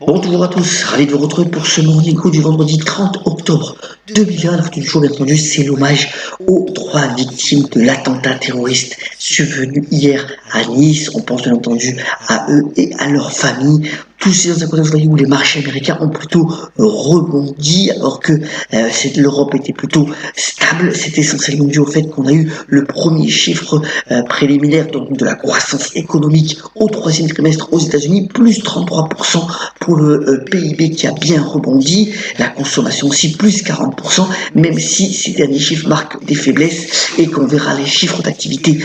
Bonjour à tous, ravi de vous retrouver pour ce Morning Call du vendredi 30 octobre 2020. Alors, tout du jour, bien entendu, c'est l'hommage aux 3 victimes de l'attentat terroriste survenu hier à Nice. On pense bien entendu à eux et à leurs familles. Tous ces dans un contexte, vous voyez, où les marchés américains ont plutôt rebondi, alors que l'Europe était plutôt stable. C'est essentiellement dû au fait qu'on a eu le premier chiffre préliminaire donc, de la croissance économique au 3e trimestre aux États-Unis, plus 33% pour le PIB qui a bien rebondi, la consommation aussi plus 40%, même si ces derniers chiffres marquent des faiblesses et qu'on verra les chiffres d'activité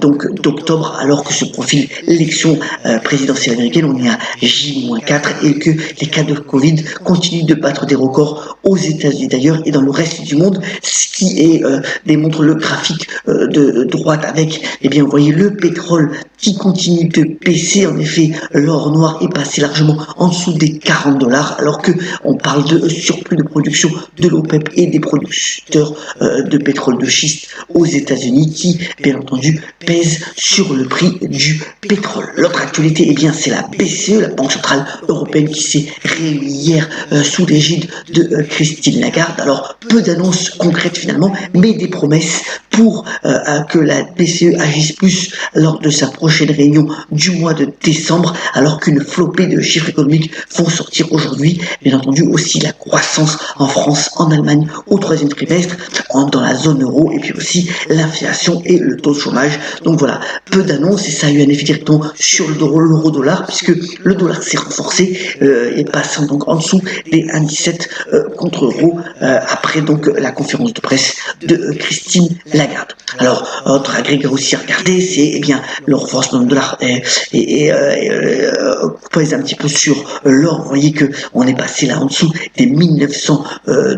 donc d'octobre, alors que se profile l'élection présidentielle américaine. On est à J-4 et que les cas de Covid continuent de battre des records aux États-Unis d'ailleurs et dans le reste du monde, ce qui est démontre le graphique de droite avec, eh bien, vous voyez le pétrole qui continue de baisser. En effet, l'or noir est passé largement en dessous des 40 dollars, alors que on parle de surplus de production de l'OPEP et des producteurs de pétrole de schiste aux États-Unis qui, bien entendu, pèsent sur le prix du pétrole. L'autre actualité, eh bien, c'est la BCE, la Banque Centrale Européenne, qui s'est réunie hier sous l'égide de Christine Lagarde. Alors, peu d'annonces concrètes finalement, mais des promesses pour que la BCE agisse plus lors de sa prochaine réunion du mois de décembre, alors qu'une flopée de chiffres économiques font sortir aujourd'hui, bien entendu aussi la croissance en France, en Allemagne au 3e trimestre, dans la zone euro, et puis aussi l'inflation et le taux de chômage. Donc voilà, peu d'annonces et ça a eu un effet directement sur l'euro-dollar, puisque le dollar s'est renforcé et passant donc en dessous des 1,17 contre euro après donc la conférence de presse de Christine Lagarde. Alors, autre agrégat aussi à regarder, c'est eh bien le renforcement du dollar pèse un petit peu sur l'or. Vous voyez que on est passé là en dessous des 1900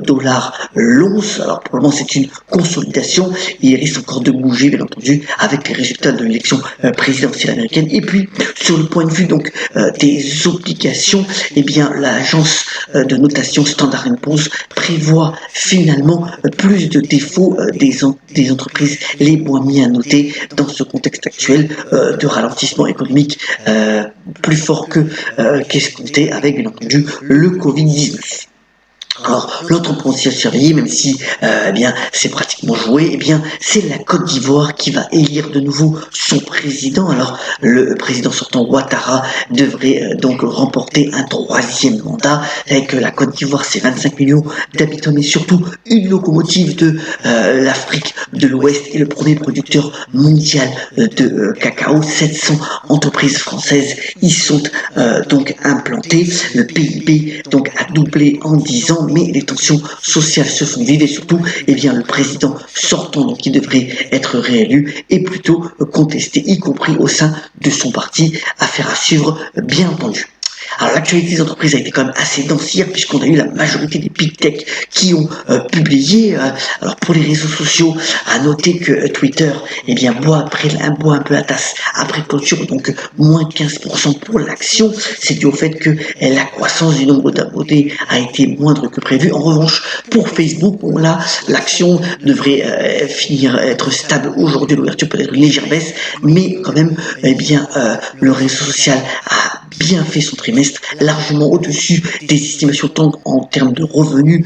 dollars l'once. Alors pour le moment c'est une consolidation et il risque encore de bouger bien entendu avec les résultats de l'élection présidentielle américaine. Et puis sur le point de vue donc des obligations, eh bien l'agence de notation Standard & Poor's prévoit finalement plus de défauts des entreprises les moins bien notées dans ce contexte actuel de ralentissement économique plus fort que qu'escompté avec bien entendu le Covid-19. Alors, l'autre point aussi à surveiller, même si eh bien c'est pratiquement joué, eh bien c'est la Côte d'Ivoire qui va élire de nouveau son président. Alors, le président sortant Ouattara devrait donc remporter un 3e mandat. Avec la Côte d'Ivoire, c'est 25 millions d'habitants, mais surtout une locomotive de l'Afrique de l'Ouest et le premier producteur mondial de cacao. 700 entreprises françaises y sont donc implantées. Le PIB donc a doublé en 10 ans, mais les tensions sociales se font vives et surtout, eh bien, le président sortant, donc qui devrait être réélu, est plutôt contesté, y compris au sein de son parti. Affaire à suivre, bien entendu. Alors l'actualité des entreprises a été quand même assez dense hier puisqu'on a eu la majorité des big tech qui ont publié. Alors pour les réseaux sociaux, à noter que Twitter, eh bien boit un peu la tasse après clôture, donc moins 15% pour l'action. C'est dû au fait que la croissance du nombre d'abonnés a été moindre que prévu. En revanche, pour Facebook, bon là, l'action devrait finir être stable aujourd'hui. L'ouverture peut être une légère baisse, mais quand même, eh bien, le réseau social a bien fait son trimestre, largement au-dessus des estimations tant en termes de revenus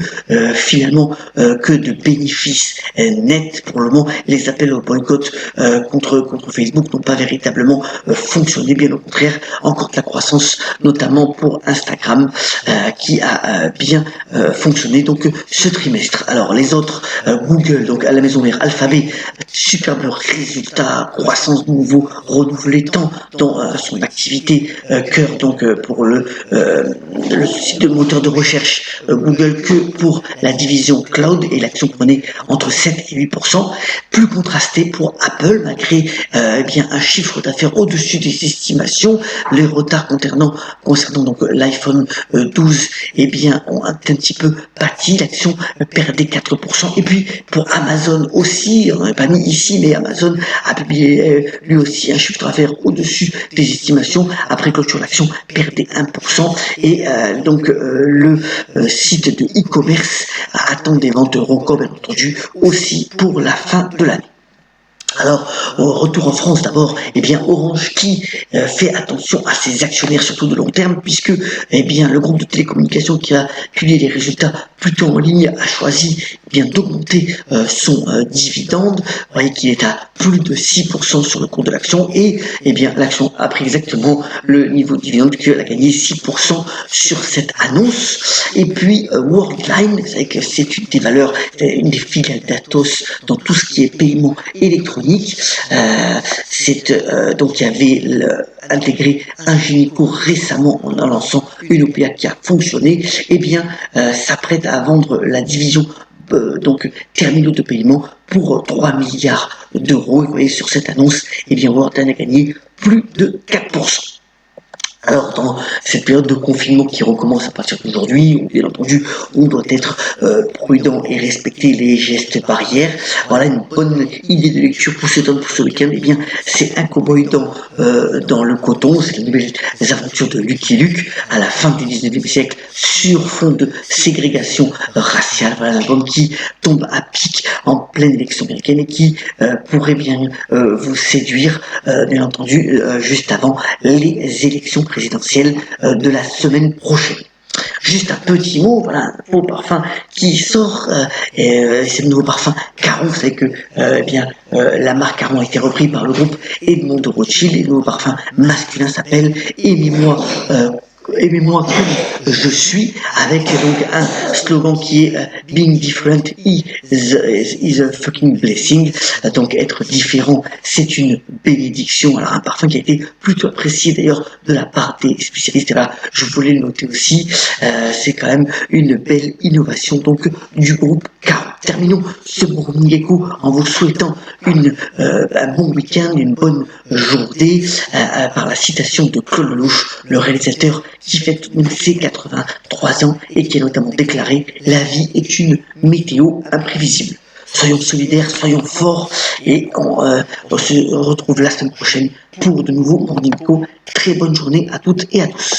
finalement que de bénéfices nets. Pour le moment, les appels au boycott contre Facebook n'ont pas véritablement fonctionné, bien au contraire, encore de la croissance, notamment pour Instagram, qui a bien fonctionné donc ce trimestre. Alors les autres, Google, donc à la maison mère, Alphabet, superbe résultat, croissance de nouveau renouvelée tant dans son activité cœur donc pour le site de moteur de recherche Google que pour la division cloud, et l'action prenait entre 7 et 8%. Plus contrasté pour Apple, malgré eh bien un chiffre d'affaires au-dessus des estimations. Les retards concernant donc l'iPhone 12 eh bien ont un petit peu pâti, l'action perdait 4%. Et puis pour Amazon aussi, on n'a pas mis ici, mais Amazon a publié lui aussi un chiffre d'affaires au-dessus des estimations. Après clôture, l'action perdait 1%. Et donc le site de e-commerce attend des ventes records, bien entendu, aussi pour la fin de l'année. Alors, au retour en France d'abord, eh bien Orange qui fait attention à ses actionnaires surtout de long terme, puisque eh bien le groupe de télécommunications qui a publié les résultats plutôt en ligne a choisi eh bien d'augmenter son dividende. Vous voyez qu'il est à plus de 6% sur le cours de l'action et eh bien l'action a pris exactement le niveau de dividende qu'elle a gagné 6% sur cette annonce. Et puis Worldline, vous savez que c'est une des valeurs, une des filiales d'Atos dans tout ce qui est paiement électronique. Donc il y avait intégré un gynéco récemment en lançant une OPA qui a fonctionné, eh bien s'apprête à vendre la division donc terminaux de paiement pour 3 milliards d'euros. Et vous voyez sur cette annonce, eh bien Worldline a gagné plus de 4%. Alors, dans cette période de confinement qui recommence à partir d'aujourd'hui, où bien entendu, on doit être prudent et respecter les gestes barrières. Voilà une bonne idée de lecture pour cet homme, pour ce week-end. Eh bien, c'est un cow-boy dans le coton. C'est les nouvelles aventures de Lucky Luke à la fin du 19e siècle sur fond de ségrégation raciale. Voilà un album qui tombe à pic en pleine élection américaine et qui pourrait bien vous séduire, bien entendu, juste avant les élections présidentielle de la semaine prochaine. Juste un petit mot, voilà, un nouveau parfum qui sort, c'est le nouveau parfum Caron. Vous savez que la marque Caron a été reprise par le groupe Edmond de Rothschild et le nouveau parfum masculin s'appelle Aimez-moi comme je suis, avec donc un slogan qui est Being different is a fucking blessing. Donc être différent, c'est une bénédiction. Alors un parfum qui a été plutôt apprécié d'ailleurs de la part des spécialistes. Et là, je voulais le noter aussi. C'est quand même une belle innovation donc du groupe Caron. Terminons ce Morning Echo en vous souhaitant un bon week-end, une bonne journée, par la citation de Claude Lelouch, le réalisateur qui fête ses 83 ans et qui a notamment déclaré « La vie est une météo imprévisible ». Soyons solidaires, soyons forts et on se retrouve la semaine prochaine pour de nouveaux Morning Echo. Très bonne journée à toutes et à tous.